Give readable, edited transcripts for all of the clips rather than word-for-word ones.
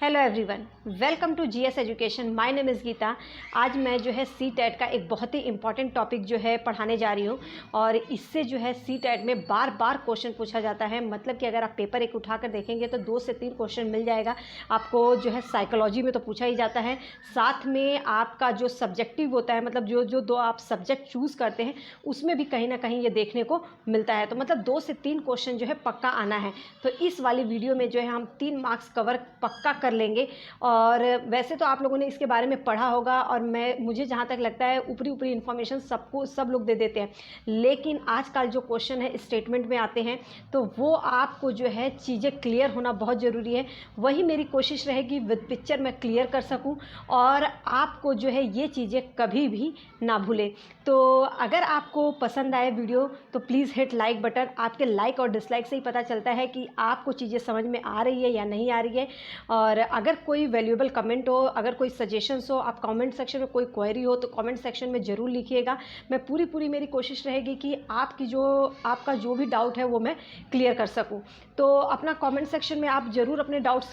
Hello everyone, welcome to GS education. My name is Geeta. आज मैं जो है सीटेट का एक बहुत ही इंपॉर्टेंट टॉपिक जो है पढ़ाने जा रही हूँ और इससे जो है सीटेट में बार बार क्वेश्चन पूछा जाता है। मतलब कि अगर आप पेपर एक उठाकर देखेंगे तो 2 से 3 क्वेश्चन मिल जाएगा आपको। जो है साइकोलॉजी में तो पूछा ही जाता है, साथ में आपका जो सब्जेक्टिव होता है, मतलब जो दो आप सब्जेक्ट चूज़ करते हैं उसमें भी कहीं ना कहीं ये देखने को मिलता है। तो मतलब 2 से 3 क्वेश्चन जो है पक्का आना है। तो इस वाली वीडियो में जो है हम 3 मार्क्स कवर पक्का कर लेंगे। और वैसे तो आप लोगों ने इसके बारे में पढ़ा होगा और मुझे जहाँ तक लगता है ऊपरी इन्फॉर्मेशन सब लोग दे देते हैं, लेकिन आजकल जो क्वेश्चन है स्टेटमेंट में आते हैं तो वो आपको जो है चीज़ें क्लियर होना बहुत ज़रूरी है। वही मेरी कोशिश रहेगी विद पिक्चर मैं क्लियर कर सकूं और आपको जो है ये चीज़ें कभी भी ना भूलें। तो अगर आपको पसंद आए वीडियो तो प्लीज़ हिट लाइक बटन। आपके लाइक और डिसलाइक से ही पता चलता है कि आपको चीज़ें समझ में आ रही है या नहीं आ रही है। और अगर कोई वैल्यूएबल कमेंट हो, अगर कोई सजेशंस हो, आप कमेंट सेक्शन में कोई क्वेरी हो तो कमेंट सेक्शन में ज़रूर लिखिएगा। मैं पूरी मेरी कोशिश रहेगी कि आपका जो भी डाउट है वो मैं क्लियर कर सकूं। तो अपना कमेंट सेक्शन में आप ज़रूर अपने डाउट्स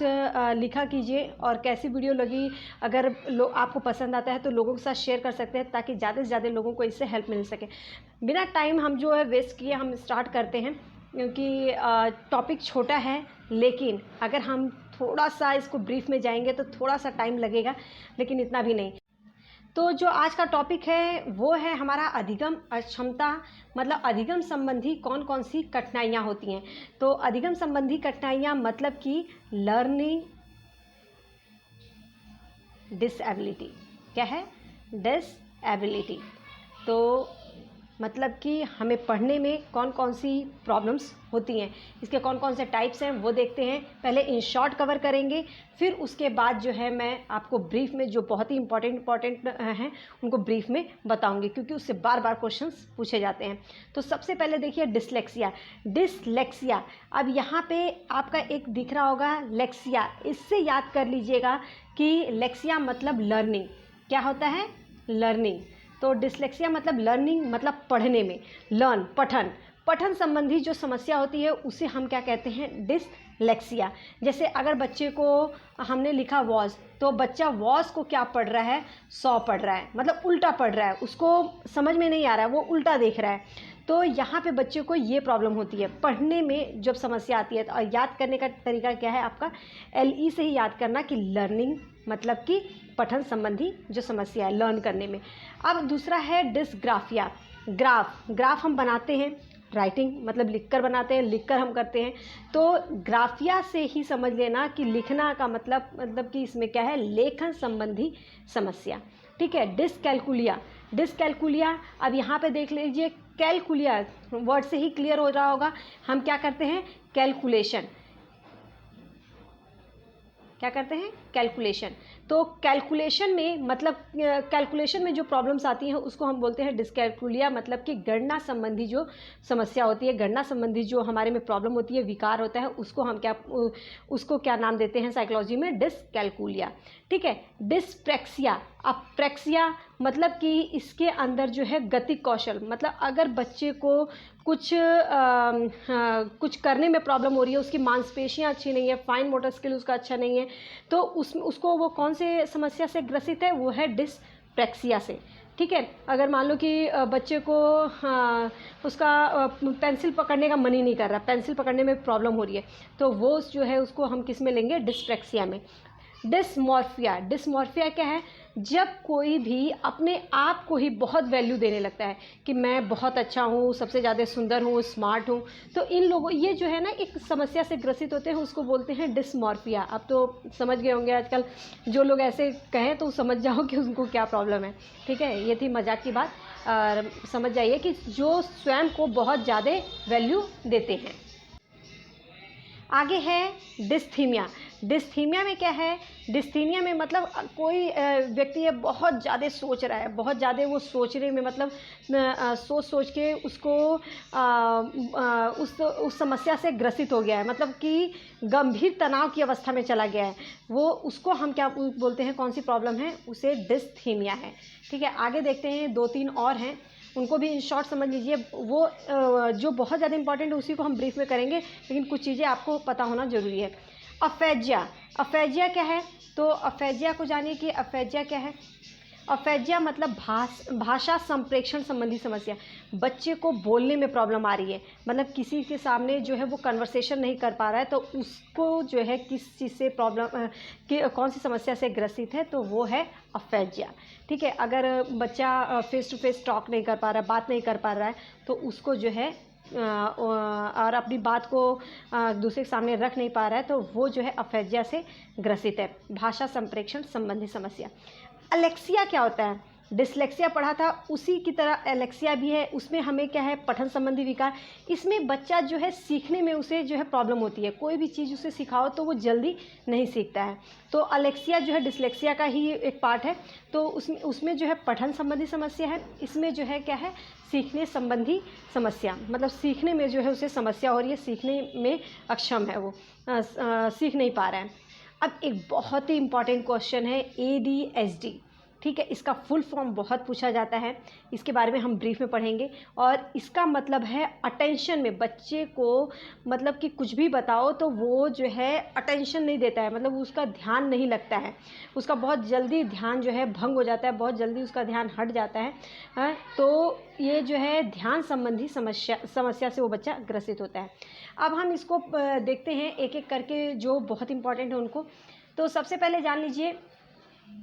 लिखा कीजिए और कैसी वीडियो लगी, अगर आपको पसंद आता है तो लोगों के साथ शेयर कर सकते हैं ताकि ज़्यादा से ज़्यादा लोगों को इससे हेल्प मिल सके। बिना टाइम हम जो है वेस्ट किए हम स्टार्ट करते हैं, क्योंकि टॉपिक छोटा है, लेकिन अगर हम थोड़ा सा इसको ब्रीफ में जाएंगे तो थोड़ा सा टाइम लगेगा, लेकिन इतना भी नहीं। तो जो आज का टॉपिक है वो है हमारा अधिगम अक्षमता, मतलब अधिगम संबंधी कौन कौन सी कठिनाइयाँ होती हैं। तो अधिगम संबंधी कठिनाइयाँ मतलब कि लर्निंग डिसएबिलिटी। क्या है? डिसएबिलिटी। तो मतलब कि हमें पढ़ने में कौन कौन सी प्रॉब्लम्स होती हैं, इसके कौन कौन से टाइप्स हैं वो देखते हैं। पहले इन शॉर्ट कवर करेंगे, फिर उसके बाद जो है मैं आपको ब्रीफ में जो बहुत ही इंपॉर्टेंट हैं उनको ब्रीफ में बताऊंगी, क्योंकि उससे बार बार क्वेश्चंस पूछे जाते हैं। तो सबसे पहले देखिए डिसलेक्सिया। अब यहाँ पे आपका एक दिख रहा होगा लेक्सिया, इससे याद कर लीजिएगा कि लेक्सिया मतलब लर्निंग। क्या होता है? लर्निंग। तो डिसलेक्सिया मतलब लर्निंग, मतलब पढ़ने में पठन संबंधी जो समस्या होती है उसे हम क्या कहते हैं? डिसलेक्सिया। जैसे अगर बच्चे को हमने लिखा वॉज, तो बच्चा वॉज को क्या पढ़ रहा है? सॉ पढ़ रहा है, मतलब उल्टा पढ़ रहा है, उसको समझ में नहीं आ रहा है, वो उल्टा देख रहा है। तो यहाँ पे बच्चे को ये प्रॉब्लम होती है पढ़ने में जब समस्या आती है। तो याद करने का तरीका क्या है आपका? LE से ही याद करना कि लर्निंग मतलब कि पठन संबंधी जो समस्या है लर्न करने में। अब दूसरा है डिसग्राफिया। ग्राफ हम बनाते हैं, राइटिंग मतलब लिखकर बनाते हैं, लिखकर हम करते हैं। तो ग्राफिया से ही समझ लेना कि लिखना का मतलब कि इसमें क्या है? लेखन संबंधी समस्या। ठीक है। डिसकैलकुलिया। अब यहाँ पे देख लीजिए, कैलकुलिया वर्ड से ही क्लियर हो रहा होगा। हम क्या करते हैं? कैलकुलेशन। क्या करते हैं? कैलकुलेशन। तो कैलकुलेशन में मतलब कैलकुलेशन में जो प्रॉब्लम्स आती हैं उसको हम बोलते हैं डिसकैलकुलिया, मतलब कि गणना संबंधी जो समस्या होती है, गणना संबंधी जो हमारे में प्रॉब्लम होती है, विकार होता है, उसको क्या नाम देते हैं साइकोलॉजी में? डिसकैलकुलिया। ठीक है। डिस्प्रैक्सिया। अब प्रैक्सिया मतलब कि इसके अंदर जो है गतिक कौशल, मतलब अगर बच्चे को कुछ करने में प्रॉब्लम हो रही है, उसकी मांसपेशियां अच्छी नहीं है, फाइन मोटर स्किल उसका अच्छा नहीं है, तो उसको वो कौन से समस्या से ग्रसित है? वो है डिस्प्रैक्सिया से। ठीक है। अगर मान लो कि बच्चे को उसका पेंसिल पकड़ने का मन ही नहीं कर रहा, पेंसिल पकड़ने में प्रॉब्लम हो रही है, तो वो जो है उसको हम किस में लेंगे? डिस्प्रैक्सिया में। डिस्मॉर्फिया क्या है? जब कोई भी अपने आप को ही बहुत वैल्यू देने लगता है कि मैं बहुत अच्छा हूँ, सबसे ज़्यादा सुंदर हूँ, स्मार्ट हूँ, तो इन लोगों ये जो है ना एक समस्या से ग्रसित होते हैं, उसको बोलते हैं डिस्मॉर्फिया। अब तो समझ गए होंगे, आजकल जो लोग ऐसे कहें तो समझ जाओ कि उनको क्या प्रॉब्लम है। ठीक है। ये थी मजाक की बात। और समझ जाइए कि जो स्वयं को बहुत ज़्यादा वैल्यू देते हैं। आगे है डिस्थीमिया। डिस्थीमिया में क्या है? डिस्थीमिया में मतलब कोई व्यक्ति है बहुत ज़्यादा सोच रहा है, बहुत ज़्यादा वो सोचने में मतलब सोच के उसको उस समस्या से ग्रसित हो गया है, मतलब कि गंभीर तनाव की अवस्था में चला गया है वो, उसको हम क्या बोलते हैं? कौन सी प्रॉब्लम है? उसे डिस्थीमिया है। ठीक है। आगे देखते हैं, 2-3 और हैं, उनको भी इन शॉर्ट समझ लीजिए। वो जो बहुत ज़्यादा इंपॉर्टेंट है उसी को हम ब्रीफ में करेंगे, लेकिन कुछ चीज़ें आपको पता होना ज़रूरी है। अफेजिया। अफेजिया क्या है? तो अफेजिया को जानिए कि अफेजिया क्या है। अफेजिया मतलब भाषा संप्रेषण संबंधी समस्या। बच्चे को बोलने में प्रॉब्लम आ रही है, मतलब किसी के सामने जो है वो कन्वर्सेशन नहीं कर पा रहा है, तो उसको जो है किस चीज़ से प्रॉब्लम कौन सी समस्या से ग्रसित है, तो वो है अफेजिया। ठीक है, अगर बच्चा फेस टू फेस टॉक नहीं कर पा रहा है, बात नहीं कर पा रहा है, तो उसको जो है और अपनी बात को दूसरे के सामने रख नहीं पा रहा है, तो वो जो है अफेजिया से ग्रसित है, भाषा संप्रेषण संबंधी समस्या। एलेक्सिया क्या होता है? डिसलेक्सिया पढ़ा था, उसी की तरह एलेक्सिया भी है। उसमें हमें क्या है? पठन संबंधी विकार। इसमें बच्चा जो है सीखने में उसे जो है प्रॉब्लम होती है, कोई भी चीज़ उसे सिखाओ तो वो जल्दी नहीं सीखता है। तो एलेक्सिया जो है डिसलेक्सिया का ही एक पार्ट है। तो उसमें जो है पठन संबंधी समस्या है, इसमें जो है क्या है? सीखने संबंधी समस्या, मतलब सीखने में जो है उसे समस्या हो रही है, सीखने में अक्षम है, वो सीख नहीं पा रहा है। अब एक बहुत ही इंपॉर्टेंट क्वेश्चन है ADHD। ठीक है, इसका फुल फॉर्म बहुत पूछा जाता है, इसके बारे में हम ब्रीफ में पढ़ेंगे। और इसका मतलब है अटेंशन में, बच्चे को मतलब कि कुछ भी बताओ तो वो जो है अटेंशन नहीं देता है, मतलब उसका ध्यान नहीं लगता है, उसका बहुत जल्दी ध्यान जो है भंग हो जाता है, बहुत जल्दी उसका ध्यान हट जाता है। तो ये जो है ध्यान संबंधी समस्या से वो बच्चा ग्रसित होता है। अब हम इसको देखते हैं एक एक करके, जो बहुत इंपॉर्टेंट है उनको। तो सबसे पहले जान लीजिए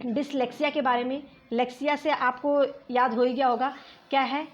डिसलेक्सिया के बारे में। लेक्सिया से आपको याद हो ही गया होगा क्या है,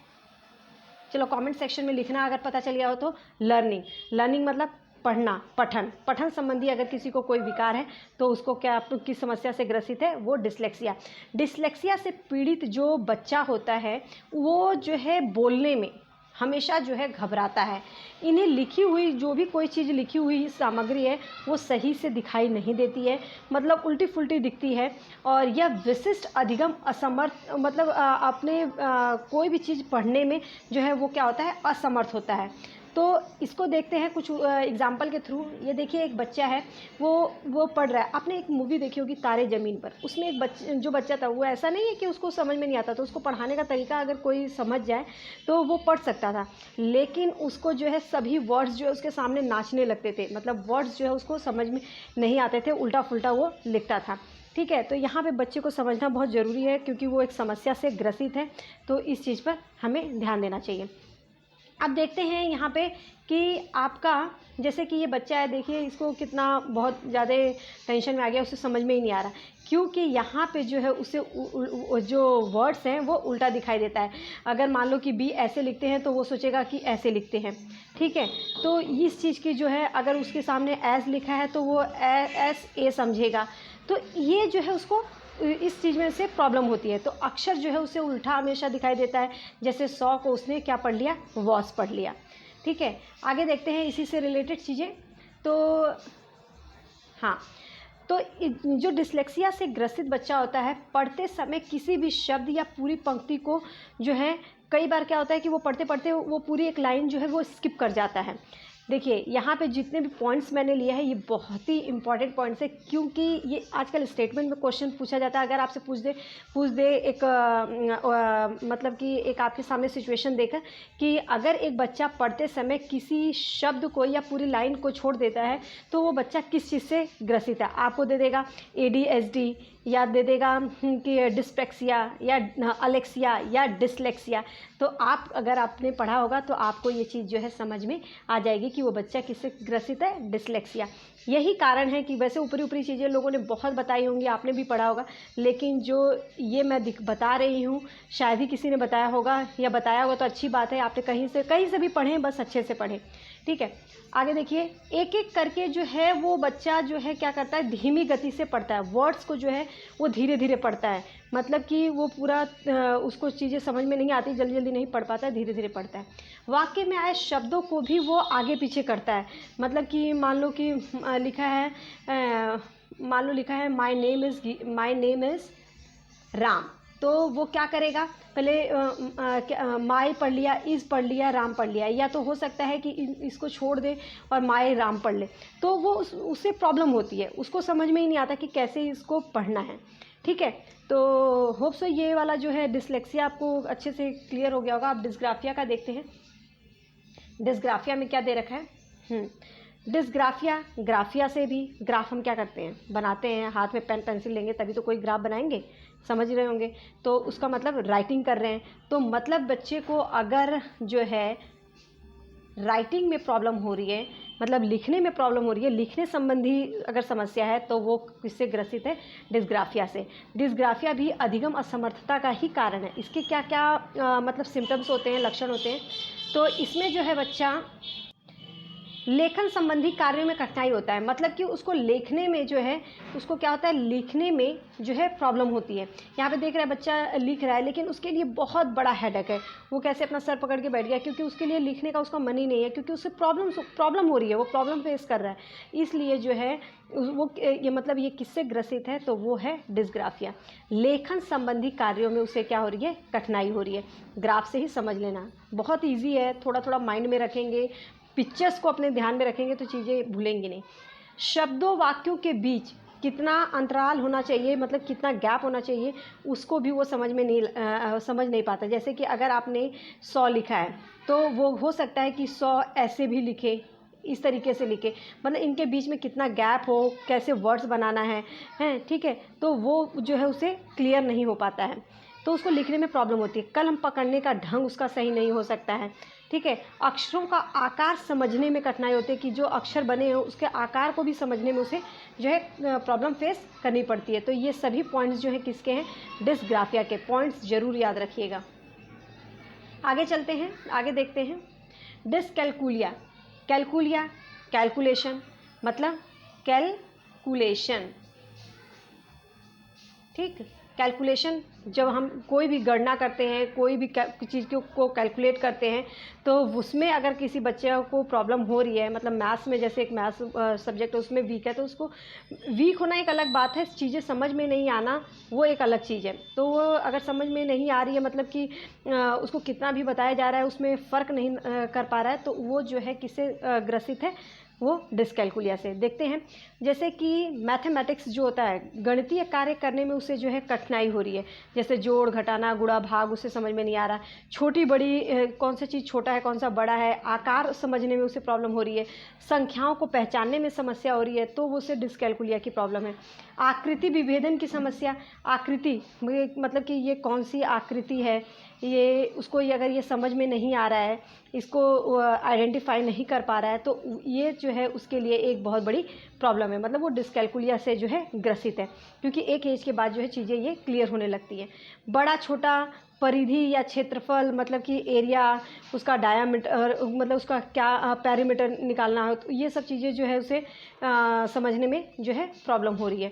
चलो कमेंट सेक्शन में लिखना अगर पता चल गया हो तो। लर्निंग मतलब पढ़ना, पठन संबंधी अगर किसी को कोई विकार है तो उसको क्या, किस समस्या से ग्रसित है, वो डिसलेक्सिया से पीड़ित जो बच्चा होता है वो जो है बोलने में हमेशा जो है घबराता है। इन्हें लिखी हुई जो भी कोई चीज़ लिखी हुई सामग्री है वो सही से दिखाई नहीं देती है, मतलब उल्टी फुल्टी दिखती है। और यह विशिष्ट अधिगम असमर्थ, मतलब अपने कोई भी चीज़ पढ़ने में जो है वो क्या होता है? असमर्थ होता है। तो इसको देखते हैं कुछ एग्जाम्पल के थ्रू। ये देखिए एक बच्चा है, वो पढ़ रहा है। आपने एक मूवी देखी होगी तारे ज़मीन पर, उसमें एक जो बच्चा था वो ऐसा नहीं है कि उसको समझ में नहीं आता, तो उसको पढ़ाने का तरीका अगर कोई समझ जाए तो वो पढ़ सकता था, लेकिन उसको जो है सभी वर्ड्स जो है उसके सामने नाचने लगते थे, मतलब वर्ड्स जो है उसको समझ में नहीं आते थे, उल्टा फुल्टा वो लिखता था। ठीक है, तो यहाँ पे बच्चे को समझना बहुत ज़रूरी है, क्योंकि वो एक समस्या से ग्रसित है, तो इस चीज़ पर हमें ध्यान देना चाहिए। अब देखते हैं यहाँ पे कि आपका, जैसे कि ये बच्चा है, देखिए इसको कितना बहुत ज़्यादा टेंशन में आ गया, उसे समझ में ही नहीं आ रहा, क्योंकि यहाँ पे जो है उसे जो वर्ड्स हैं वो उल्टा दिखाई देता है। अगर मान लो कि बी ऐसे लिखते हैं तो वो सोचेगा कि ऐसे लिखते हैं। ठीक है, तो इस चीज़ की जो है, अगर उसके सामने एस लिखा है तो वो एस ए समझेगा, तो ये जो है उसको इस चीज़ में से प्रॉब्लम होती है। तो अक्षर जो है उसे उल्टा हमेशा दिखाई देता है, जैसे 100 को उसने क्या पढ़ लिया? वॉस पढ़ लिया। ठीक है, आगे देखते हैं इसी से रिलेटेड चीज़ें। तो हाँ, तो जो डिसलेक्सिया से ग्रसित बच्चा होता है, पढ़ते समय किसी भी शब्द या पूरी पंक्ति को जो है, कई बार क्या होता है कि वो पढ़ते पढ़ते वो पूरी एक लाइन जो है वो स्किप कर जाता है। देखिए यहाँ पे जितने भी पॉइंट्स मैंने लिए हैं ये बहुत ही इंपॉर्टेंट पॉइंट्स है, क्योंकि ये आजकल स्टेटमेंट में क्वेश्चन पूछा जाता है। अगर आपसे पूछ दे एक मतलब कि एक आपके सामने सिचुएशन देकर कि अगर एक बच्चा पढ़ते समय किसी शब्द को या पूरी लाइन को छोड़ देता है तो वो बच्चा किस चीज़ से ग्रसित है, आपको दे देगा ADHD, या दे देगा कि डिस्पेक्सिया या अलेक्सिया या डिसलेक्सिया। तो आप अगर आपने पढ़ा होगा तो आपको ये चीज़ जो है समझ में आ जाएगी कि वो बच्चा किससे ग्रसित है, डिसलेक्सिया। यही कारण है कि वैसे ऊपरी ऊपरी चीज़ें लोगों ने बहुत बताई होंगी, आपने भी पढ़ा होगा, लेकिन जो ये मैं बता रही हूँ शायद ही किसी ने बताया होगा, या बताया होगा तो अच्छी बात है, आपने कहीं से भी पढ़ें, बस अच्छे से पढ़ें। ठीक है, आगे देखिए एक एक करके जो है वो बच्चा जो है क्या करता है, धीमी गति से पढ़ता है, वर्ड्स को जो है वो धीरे धीरे पढ़ता है, मतलब कि वो पूरा उसको चीज़ें समझ में नहीं आती, जल्दी जल्दी नहीं पढ़ पाता है, धीरे धीरे पढ़ता है। वाक्य में आए शब्दों को भी वो आगे पीछे करता है, मतलब कि मान लो कि लिखा है माय नेम इज़ राम, तो वो क्या करेगा, पहले माय पढ़ लिया, इज़ पढ़ लिया, राम पढ़ लिया, या तो हो सकता है कि इसको छोड़ दे और माय राम पढ़ ले, तो वो उससे प्रॉब्लम होती है, उसको समझ में ही नहीं आता कि कैसे इसको पढ़ना है। ठीक है, तो होप सो ये वाला जो है डिसलेक्सिया आपको अच्छे से क्लियर हो गया होगा। आप डिस्ग्राफिया का देखते हैं। डिस्ग्राफिया में क्या दे रखा है, डिस्ग्राफिया, ग्राफिया से भी, ग्राफ हम क्या करते हैं, बनाते हैं, हाथ में पेन पेंसिल लेंगे तभी तो कोई ग्राफ बनाएंगे, समझ रहे होंगे। तो उसका मतलब राइटिंग कर रहे हैं, तो मतलब बच्चे को अगर जो है राइटिंग में प्रॉब्लम हो रही है, मतलब लिखने में प्रॉब्लम हो रही है, लिखने संबंधी अगर समस्या है, तो वो किससे ग्रसित है, डिस्ग्राफिया से। डिस्ग्राफिया भी अधिगम असमर्थता का ही कारण है। इसके क्या क्या मतलब सिम्टम्स होते हैं, लक्षण होते हैं। तो इसमें जो है बच्चा लेखन संबंधी कार्यों में कठिनाई होता है, मतलब कि उसको लिखने में जो है, उसको क्या होता है, लिखने में जो है प्रॉब्लम होती है। यहाँ पे देख रहा है बच्चा लिख रहा है, लेकिन उसके लिए बहुत बड़ा हेडेक है, वो कैसे अपना सर पकड़ के बैठ गया, क्योंकि उसके लिए लिखने का उसका मन ही नहीं है, क्योंकि उससे प्रॉब्लम हो रही है, वो प्रॉब्लम फेस कर रहा है। इसलिए जो है वो ये मतलब ये किससे ग्रसित है, तो वो है डिस्ग्राफिया। लेखन संबंधी कार्यों में उसे क्या हो रही है, कठिनाई हो रही है। ग्राफ से ही समझ लेना, बहुत ईजी है, थोड़ा थोड़ा माइंड में रखेंगे, पिक्चर्स को अपने ध्यान में रखेंगे तो चीज़ें भूलेंगे नहीं। शब्दों वाक्यों के बीच कितना अंतराल होना चाहिए, मतलब कितना गैप होना चाहिए, उसको भी वो समझ नहीं पाता। जैसे कि अगर आपने 100 लिखा है, तो वो हो सकता है कि 100 ऐसे भी लिखे, इस तरीके से लिखे, मतलब इनके बीच में कितना गैप हो, कैसे वर्ड्स बनाना है, ठीक है, तो वो जो है उसे क्लियर नहीं हो पाता है, तो उसको लिखने में प्रॉब्लम होती है। कलम पकड़ने का ढंग उसका सही नहीं हो सकता है, ठीक है। अक्षरों का आकार समझने में कठिनाई होती है, कि जो अक्षर बने हो उसके आकार को भी समझने में उसे जो है प्रॉब्लम फेस करनी पड़ती है। तो ये सभी पॉइंट्स जो है किसके हैं, डिस्ग्राफिया के। पॉइंट्स जरूर याद रखिएगा। आगे चलते हैं, आगे देखते हैं। डिसकैलकुलिया, कैलकुलिया कैलकुलेशन, मतलब कैलकुलेशन, ठीक। कैलकुलेशन, जब हम कोई भी गणना करते हैं, कोई भी चीज़ को कैलकुलेट करते हैं, तो उसमें अगर किसी बच्चे को प्रॉब्लम हो रही है, मतलब मैथ्स में, जैसे एक मैथ्स सब्जेक्ट है उसमें वीक है, तो उसको वीक होना एक अलग बात है, चीज़ें समझ में नहीं आना वो एक अलग चीज़ है। तो वो अगर समझ में नहीं आ रही है, मतलब कि उसको कितना भी बताया जा रहा है उसमें फ़र्क नहीं कर पा रहा है, तो वो जो है किससे ग्रसित है, वो डिसकैलकुलिया से। देखते हैं, जैसे कि मैथमेटिक्स जो होता है, गणितीय कार्य करने में उसे जो है कठिनाई हो रही है, जैसे जोड़ घटाना गुणा भाग उसे समझ में नहीं आ रहा, छोटी बड़ी कौन सा चीज़ छोटा है कौन सा बड़ा है, आकार समझने में उसे प्रॉब्लम हो रही है, संख्याओं को पहचानने में समस्या हो रही है, तो वो उसे डिसकैलकुलिया की प्रॉब्लम है। आकृति विभेदन की समस्या, आकृति मतलब कि ये कौन सी आकृति है, ये उसको अगर ये समझ में नहीं आ रहा है, इसको आइडेंटिफाई नहीं कर पा रहा है, तो ये जो है उसके लिए एक बहुत बड़ी प्रॉब्लम है, मतलब वो डिसकैलकुलिया से जो है ग्रसित है, क्योंकि एक एज के बाद जो है चीज़ें ये क्लियर होने लगती हैं। बड़ा छोटा, परिधि या क्षेत्रफल, मतलब कि एरिया, उसका डायामीटर, मतलब उसका क्या पेरीमीटर निकालना हो, तो ये सब चीज़ें जो है उसे समझने में जो है प्रॉब्लम हो रही है।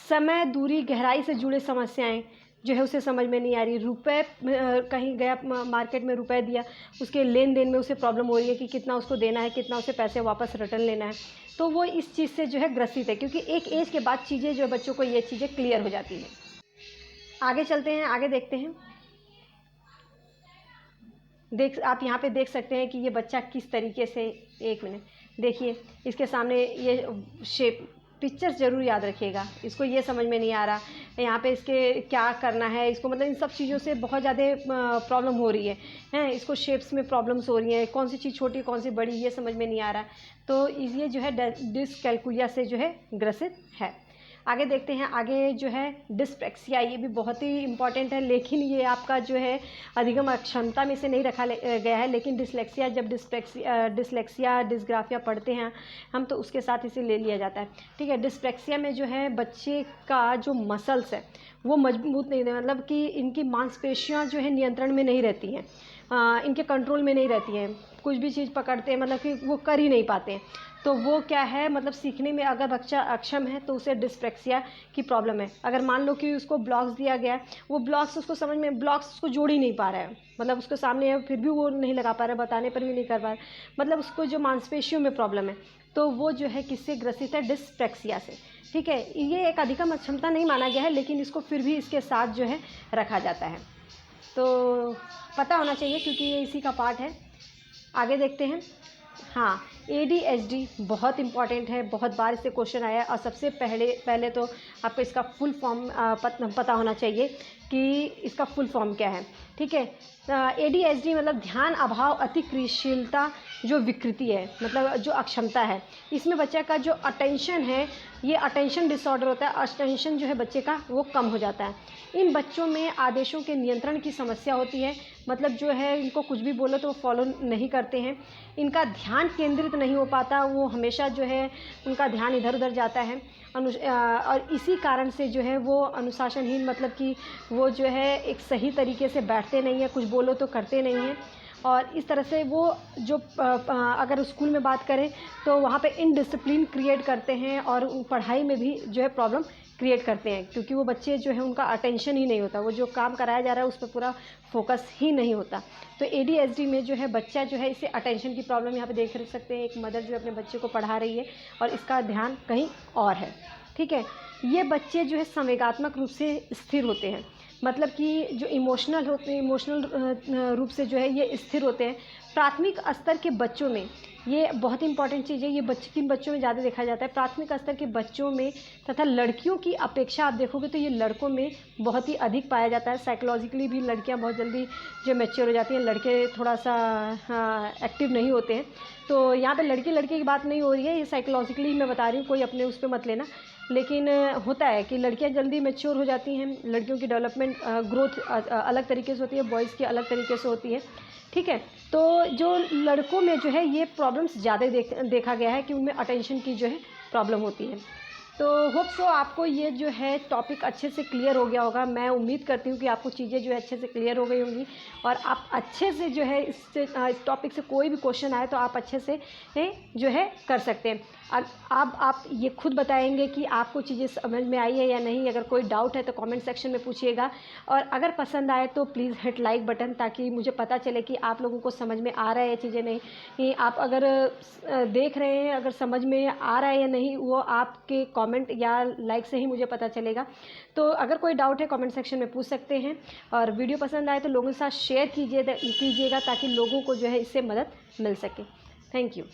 समय, दूरी, गहराई से जुड़े समस्याएं जो है उसे समझ में नहीं आ रही। रुपए, कहीं गया मार्केट में रुपए दिया, उसके लेन देन में उसे प्रॉब्लम हो रही है कि कितना उसको देना है, कितना उसे पैसे वापस रिटर्न लेना है, तो वो इस चीज़ से जो है ग्रसित है, क्योंकि एक एज के बाद चीज़ें जो है बच्चों को ये चीज़ें क्लियर हो जाती हैं। आगे चलते हैं, आगे देखते हैं। आप यहाँ पे देख सकते हैं कि ये बच्चा किस तरीके से, एक मिनट देखिए, इसके सामने ये शेप, पिक्चर्स ज़रूर याद रखिएगा, इसको ये समझ में नहीं आ रहा यहाँ पे इसके क्या करना है, इसको मतलब इन सब चीज़ों से बहुत ज़्यादा प्रॉब्लम हो रही है, इसको शेप्स में प्रॉब्लम्स हो रही हैं, कौन सी चीज़ छोटी कौन सी बड़ी ये समझ में नहीं आ रहा, तो ये जो है डिसकैलकुलिया से जो है ग्रसित है। आगे देखते हैं, आगे जो है डिस्लेक्सिया, ये भी बहुत ही इम्पॉर्टेंट है, लेकिन ये आपका जो है अधिगम अक्षमता में से नहीं रखा गया है, लेकिन डिस्लेक्सिया, जब डिस्लेक्सिया डिस्ग्राफिया पढ़ते हैं हम, तो उसके साथ इसे ले लिया जाता है, ठीक है। डिस्लेक्सिया में जो है बच्चे का जो मसल्स है वो मजबूत नहीं है, मतलब कि इनकी मांसपेशियाँ जो है नियंत्रण में नहीं रहती हैं, इनके कंट्रोल में नहीं रहती हैं, कुछ भी चीज़ पकड़ते हैं मतलब कि वो कर ही नहीं पाते हैं, तो वो क्या है, मतलब सीखने में अगर बच्चा अक्षम है तो उसे डिस्लेक्सिया की प्रॉब्लम है। अगर मान लो कि उसको ब्लॉक्स दिया गया है, वो ब्लॉक्स उसको समझ में, ब्लॉक्स उसको जोड़ ही नहीं पा रहा है, मतलब उसके सामने है फिर भी वो नहीं लगा पा रहा है, बताने पर भी नहीं कर पा रहा, मतलब उसको जो मांसपेशियों में प्रॉब्लम है, तो वो जो है किससे ग्रसित है, डिस्लेक्सिया से, ठीक है। ये एक अधिगम अक्षमता नहीं माना गया है, लेकिन इसको फिर भी इसके साथ जो है रखा जाता है, तो पता होना चाहिए क्योंकि ये इसी का पार्ट है। आगे देखते हैं, हाँ, ADHD बहुत इम्पॉर्टेंट है, बहुत बार इससे क्वेश्चन आया है और सबसे पहले तो आपको इसका फुल फॉर्म पता होना चाहिए कि इसका फुल फॉर्म क्या है, ठीक है। ADHD मतलब ध्यान अभाव अतिक्रियाशीलता जो विकृति है, मतलब जो अक्षमता है। इसमें बच्चे का जो अटेंशन है, ये अटेंशन डिसऑर्डर होता है। अटेंशन जो है बच्चे का वो कम हो जाता है। इन बच्चों में आदेशों के नियंत्रण की समस्या होती है, मतलब जो है इनको कुछ भी बोलो तो वो फॉलो नहीं करते हैं। इनका ध्यान केंद्रित नहीं हो पाता, वो हमेशा जो है उनका ध्यान इधर उधर जाता है। और इसी कारण से जो है वो अनुशासनहीन, मतलब कि वो जो है एक सही तरीके से बैठते नहीं हैं, कुछ बोलो तो करते नहीं हैं। और इस तरह से वो जो अगर स्कूल में बात करें तो वहाँ पे इनडिसिप्लिन क्रिएट करते हैं और पढ़ाई में भी जो है प्रॉब्लम क्रिएट करते हैं, क्योंकि वो बच्चे जो है उनका अटेंशन ही नहीं होता, वो जो काम कराया जा रहा है उस पर पूरा फोकस ही नहीं होता। तो ADHD में जो है बच्चा जो है, इसे अटेंशन की प्रॉब्लम यहाँ पे देख सकते हैं। एक मदर जो अपने बच्चे को पढ़ा रही है और इसका ध्यान कहीं और है, ठीक है। ये बच्चे जो है संवेगात्मक रूप से स्थिर होते हैं, मतलब कि जो इमोशनल रूप से जो है ये स्थिर होते हैं। प्राथमिक स्तर के बच्चों में ये बहुत इंपॉर्टेंट चीज़ है, ये किन बच्चों में ज़्यादा देखा जाता है, प्राथमिक स्तर के बच्चों में तथा लड़कियों की अपेक्षा आप देखोगे तो ये लड़कों में बहुत ही अधिक पाया जाता है। साइकोलॉजिकली भी लड़कियां बहुत जल्दी जो मैच्योर हो जाती हैं, लड़के थोड़ा सा एक्टिव नहीं होते हैं। तो यहाँ पे लड़के की बात नहीं हो रही है, ये साइकोलॉजिकली मैं बता रही हूँ, कोई अपने उस पर मत लेना। लेकिन होता है कि लड़कियां जल्दी मैच्योर हो जाती हैं, लड़कियों की डेवलपमेंट ग्रोथ अलग तरीके से होती है, बॉयज़ की अलग तरीके से होती है, ठीक है। तो जो लड़कों में जो है ये प्रॉब्लम्स ज़्यादा देखा गया है कि उनमें अटेंशन की जो है प्रॉब्लम होती है। तो होप सो आपको ये जो है टॉपिक अच्छे से क्लियर हो गया होगा। मैं उम्मीद करती हूँ कि आपको चीज़ें जो है अच्छे से क्लियर हो गई होंगी और आप अच्छे से जो है इस टॉपिक से कोई भी क्वेश्चन आए तो आप अच्छे से जो है कर सकते हैं। अब आप ये खुद बताएंगे कि आपको चीज़ें समझ में आई है या नहीं। अगर कोई डाउट है तो कमेंट सेक्शन में पूछिएगा और अगर पसंद आए तो प्लीज़ हिट लाइक बटन, ताकि मुझे पता चले कि आप लोगों को समझ में आ रहा है ये चीज़ें नहीं। आप अगर देख रहे हैं, अगर समझ में आ रहा है या नहीं, वो आपके कमेंट या लाइक से ही मुझे पता चलेगा। तो अगर कोई डाउट है कमेंट सेक्शन में पूछ सकते हैं और वीडियो पसंद आए तो लोगों के साथ शेयर कीजिएगा ताकि लोगों को जो है इससे मदद मिल सके। Thank you.